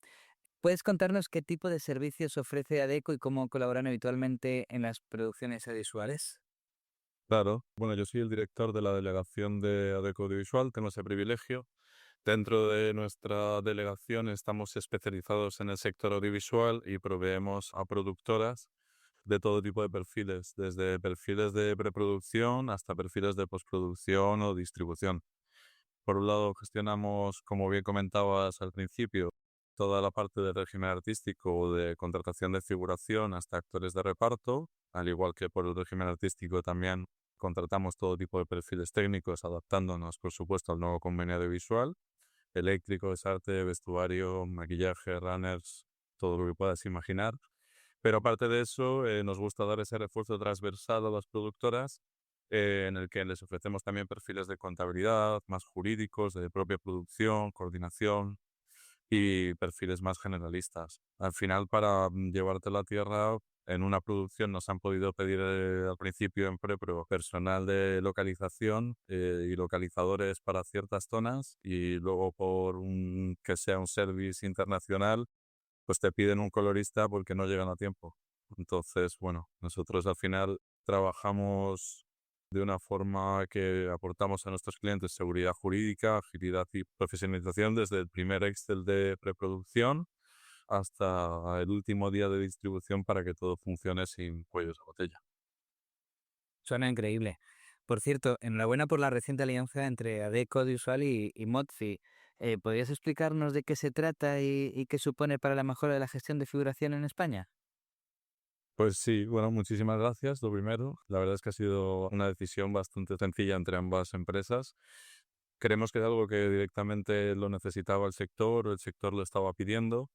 Speaker 2: ¿Puedes contarnos qué tipo de servicios ofrece Adecco y cómo colaboran habitualmente en las producciones audiovisuales?
Speaker 11: Claro, bueno, yo soy el director de la delegación de Adecco Audiovisual, tengo ese privilegio. Dentro de nuestra delegación estamos especializados en el sector audiovisual y proveemos a productoras de todo tipo de perfiles, desde perfiles de preproducción hasta perfiles de postproducción o distribución. Por un lado, gestionamos, como bien comentabas al principio, toda la parte del régimen artístico o de contratación de figuración hasta actores de reparto, al igual que por el régimen artístico también contratamos todo tipo de perfiles técnicos, adaptándonos, por supuesto, al nuevo convenio audiovisual, eléctricos, arte, vestuario, maquillaje, runners, todo lo que puedas imaginar. Pero aparte de eso, nos gusta dar ese refuerzo transversal a las productoras, en el que les ofrecemos también perfiles de contabilidad, más jurídicos, de propia producción, coordinación y perfiles más generalistas. Al final, para llevarte la tierra, en una producción nos han podido pedir al principio en prepro personal de localización y localizadores para ciertas zonas, y luego que sea un service internacional, pues te piden un colorista porque no llegan a tiempo. Entonces, bueno, nosotros al final trabajamos de una forma que aportamos a nuestros clientes seguridad jurídica, agilidad y profesionalización desde el primer Excel de preproducción hasta el último día de distribución para que todo funcione sin cuellos de botella.
Speaker 2: Suena increíble. Por cierto, enhorabuena por la reciente alianza entre Adecco Audiovisual y Modfi. ¿Podrías explicarnos de qué se trata y qué supone para la mejora de la gestión de figuración en España?
Speaker 11: Pues sí, bueno, muchísimas gracias. Lo primero, la verdad es que ha sido una decisión bastante sencilla entre ambas empresas. Creemos que es algo que directamente lo necesitaba el sector, o el sector lo estaba pidiendo.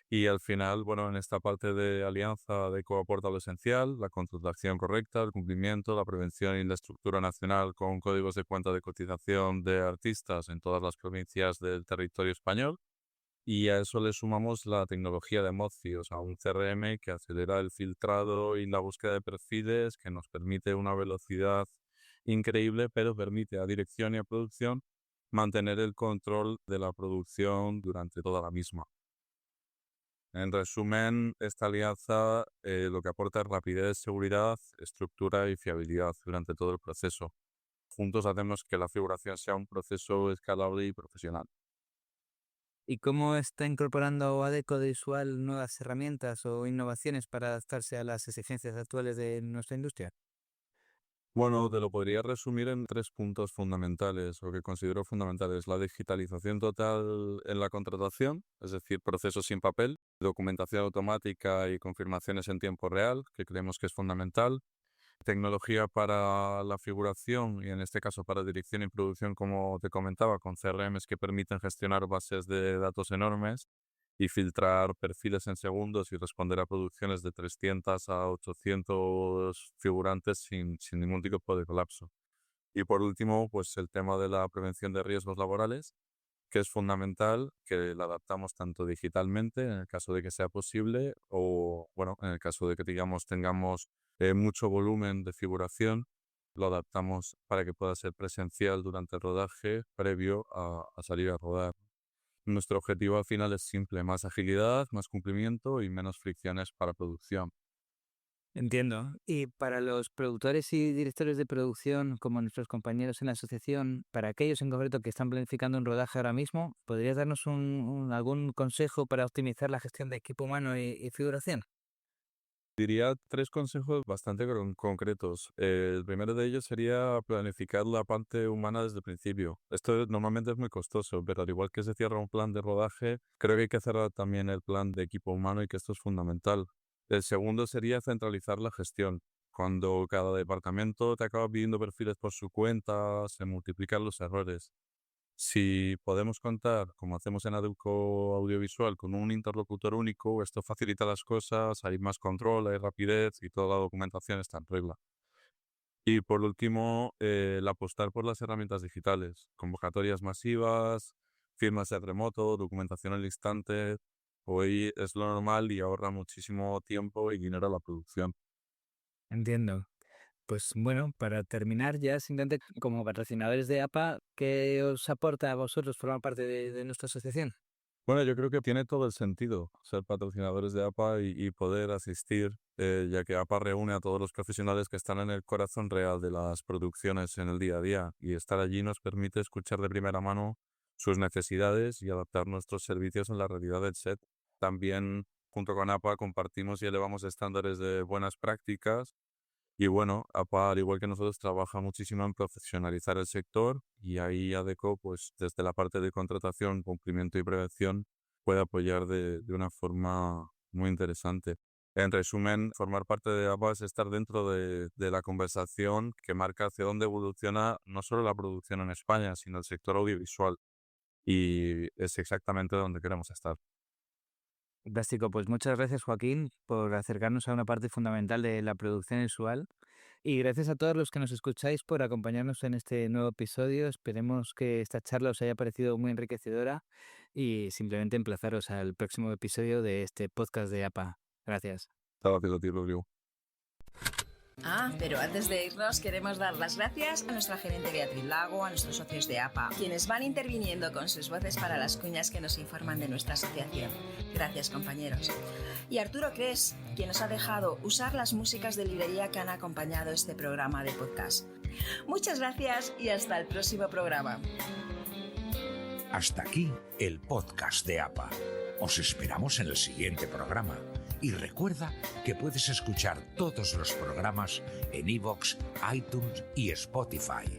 Speaker 11: Y al final, bueno, en esta parte de alianza, Adecco aporta lo esencial, la contratación correcta, el cumplimiento, la prevención y la estructura nacional con códigos de cuenta de cotización de artistas en todas las provincias del territorio español. Y a eso le sumamos la tecnología de Mozi, o sea, un CRM que acelera el filtrado y la búsqueda de perfiles, que nos permite una velocidad increíble, pero permite a dirección y a producción mantener el control de la producción durante toda la misma. En resumen, esta alianza lo que aporta es rapidez, seguridad, estructura y fiabilidad durante todo el proceso. Juntos hacemos que la figuración sea un proceso escalable y profesional.
Speaker 2: ¿Y cómo está incorporando Adecco Visual nuevas herramientas o innovaciones para adaptarse a las exigencias actuales de nuestra industria?
Speaker 11: Bueno, te lo podría resumir en 3 puntos fundamentales, o que considero fundamentales. La digitalización total en la contratación, es decir, procesos sin papel, documentación automática y confirmaciones en tiempo real, que creemos que es fundamental. Tecnología para la figuración y en este caso para dirección y producción, como te comentaba, con CRMs que permiten gestionar bases de datos enormes y filtrar perfiles en segundos y responder a producciones de 300 a 800 figurantes sin ningún tipo de colapso. Y por último, pues el tema de la prevención de riesgos laborales, que es fundamental, que la adaptamos tanto digitalmente, en el caso de que sea posible, o bueno, en el caso de que tengamos mucho volumen de figuración, lo adaptamos para que pueda ser presencial durante el rodaje previo a salir a rodar. Nuestro objetivo al final es simple: más agilidad, más cumplimiento y menos fricciones para producción.
Speaker 2: Entiendo. Y para los productores y directores de producción, como nuestros compañeros en la asociación, para aquellos en concreto que están planificando un rodaje ahora mismo, ¿podrías darnos algún consejo para optimizar la gestión de equipo humano y figuración?
Speaker 11: Diría 3 consejos bastante concretos. El primero de ellos sería planificar la parte humana desde el principio. Esto normalmente es muy costoso, pero al igual que se cierra un plan de rodaje, creo que hay que cerrar también el plan de equipo humano y que esto es fundamental. El segundo sería centralizar la gestión. Cuando cada departamento te acaba pidiendo perfiles por su cuenta, se multiplican los errores. Si podemos contar, como hacemos en Adecco Audiovisual, con un interlocutor único, esto facilita las cosas, hay más control, hay rapidez y toda la documentación está en regla. Y por último, el apostar por las herramientas digitales, convocatorias masivas, firmas en remoto, documentación al instante. Hoy es lo normal y ahorra muchísimo tiempo y dinero a la producción.
Speaker 2: Entiendo. Pues bueno, para terminar ya, simplemente como patrocinadores de APA, ¿qué os aporta a vosotros formar parte de nuestra asociación?
Speaker 11: Bueno, yo creo que tiene todo el sentido ser patrocinadores de APA y poder asistir, ya que APA reúne a todos los profesionales que están en el corazón real de las producciones en el día a día, y estar allí nos permite escuchar de primera mano sus necesidades y adaptar nuestros servicios en la realidad del set. También, junto con APA, compartimos y elevamos estándares de buenas prácticas. Y bueno, APA, al igual que nosotros, trabaja muchísimo en profesionalizar el sector, y ahí Adecco, pues desde la parte de contratación, cumplimiento y prevención, puede apoyar de una forma muy interesante. En resumen, formar parte de APA es estar dentro de la conversación que marca hacia dónde evoluciona no solo la producción en España, sino el sector audiovisual. Y es exactamente donde queremos estar.
Speaker 2: Fantástico, pues muchas gracias, Joaquín, por acercarnos a una parte fundamental de la producción visual, y gracias a todos los que nos escucháis por acompañarnos en este nuevo episodio. Esperemos que esta charla os haya parecido muy enriquecedora y simplemente emplazaros al próximo episodio de este podcast de APA. Gracias.
Speaker 11: Gracias a ti, Rodrigo.
Speaker 12: Pero antes de irnos queremos dar las gracias a nuestra gerente Beatriz Lago, a nuestros socios de APA, quienes van interviniendo con sus voces para las cuñas que nos informan de nuestra asociación. Gracias, compañeros. Y Arturo Cres, quien nos ha dejado usar las músicas de librería que han acompañado este programa de podcast. Muchas gracias y hasta el próximo programa.
Speaker 1: Hasta aquí el podcast de APA. Os esperamos en el siguiente programa. Y recuerda que puedes escuchar todos los programas en iVoox, iTunes y Spotify.